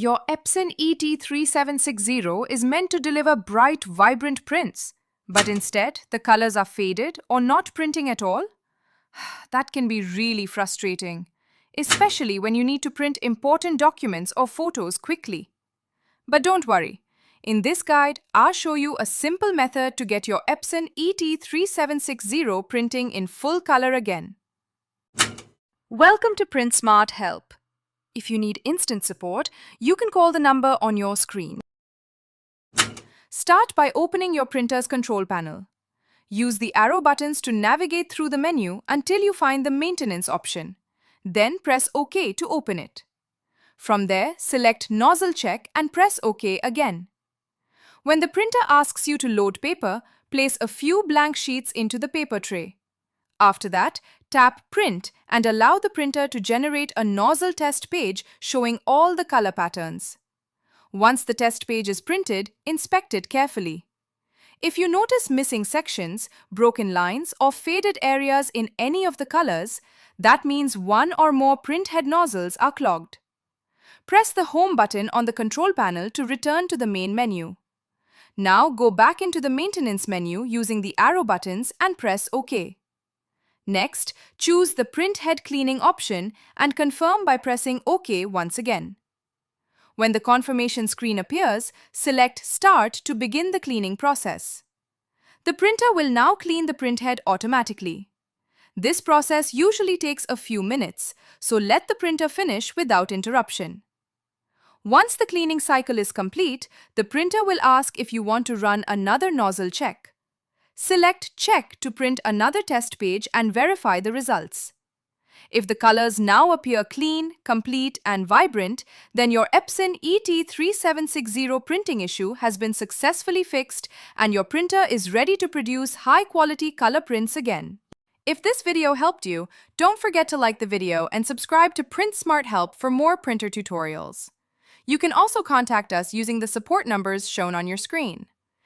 Your Epson ET3760 is meant to deliver bright, vibrant prints, but instead the colors are faded or not printing at all? That can be really frustrating, especially when you need to print important documents or photos quickly. But don't worry. In this guide, I'll show you a simple method to get your Epson ET3760 printing in full color again. Welcome to Print Smart Help. If you need instant support, you can call the number on your screen. Start by opening your printer's control panel. Use the arrow buttons to navigate through the menu until you find the maintenance option. Then press OK to open it. From there, select Nozzle Check and press OK again. When the printer asks you to load paper, place a few blank sheets into the paper tray. After that, tap Print and allow the printer to generate a nozzle test page showing all the color patterns. Once the test page is printed, inspect it carefully. If you notice missing sections, broken lines, or faded areas in any of the colors, that means one or more printhead nozzles are clogged. Press the Home button on the control panel to return to the main menu. Now go back into the maintenance menu using the arrow buttons and press OK. Next, choose the Printhead Cleaning option and confirm by pressing OK once again. When the confirmation screen appears, select Start to begin the cleaning process. The printer will now clean the printhead automatically. This process usually takes a few minutes, so let the printer finish without interruption. Once the cleaning cycle is complete, the printer will ask if you want to run another nozzle check. Select Check to print another test page and verify the results. If the colors now appear clean, complete, and vibrant, then your Epson ET3760 printing issue has been successfully fixed and your printer is ready to produce high-quality color prints again. If this video helped you, don't forget to like the video and subscribe to Print Smart Help for more printer tutorials. You can also contact us using the support numbers shown on your screen.